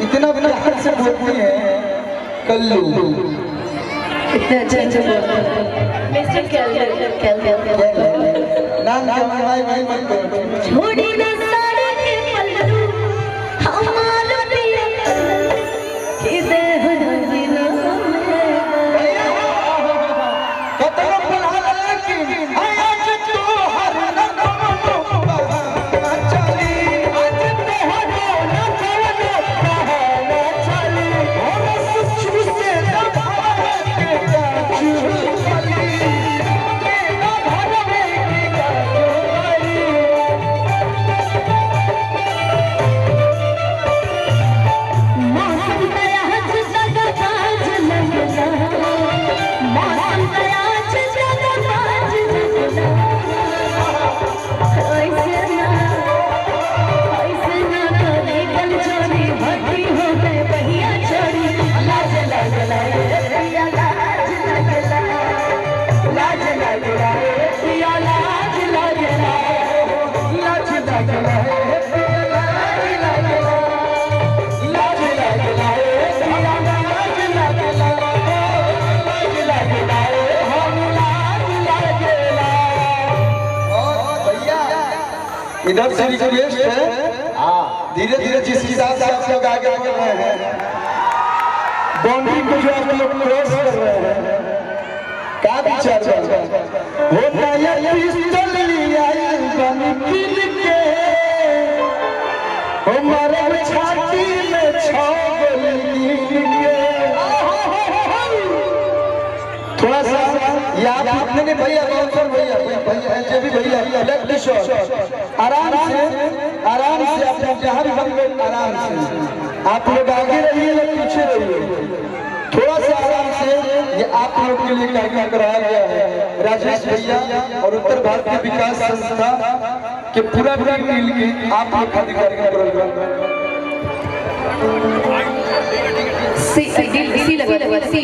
इतना प्यार से बोलती है कल्लू, इतने अच्छे बोलते हैं मिस्टर कैल नाम क्या भाई मत करो छोड़ी ना सारे के पल्लू हमारा पिया कि दे दिल कतरा बुला लेकिन आज तू हर रंग बहाना चली, आज तू हर रंग बहाना चली, और सुचू से दबा के चली, मेरा घर में चली। मौसम गया जगह बाज लगना, मौसम गया जगह बाज लगना, ऐसे ना करे कल चोरी भट्टी हो गए पहिया चोरी, लाज लगला पिया लाज लगला, लाज लगला पिया लाज लगला, लाज लगला है पिया लाज लगला, लाज लगला है पिया लाज लगला, लाज लगला है हम लाज लगला। और भैया इधर से रिक्वेस्ट है, धीरे धीरे जिस हिसाब से आप लोग आगे बढ़ रहे हैं, बाउंड्री को जो आप लोग क्रॉस कर रहे हैं, क्या विचार हो नया पिस्टल लिया बन किल के, हमारे छाती में 6 गोली के। थोड़ा सा याद आपने ने भैया बाउंसर भैया भैया भी भैया लेफ्ट शॉट आराम से अपने जहां भी हम लोग आराम से, आप लोग आगे रहिए या पीछे रहिए, थोड़ा सा आराम से। ये आप लोग के लिए कार्यक्रम कराया गया है राजेश भैया और उत्तर भारतीय विकास संस्था के पूरा मिल के आप लोग खातिर कार्यक्रम सी लगा सी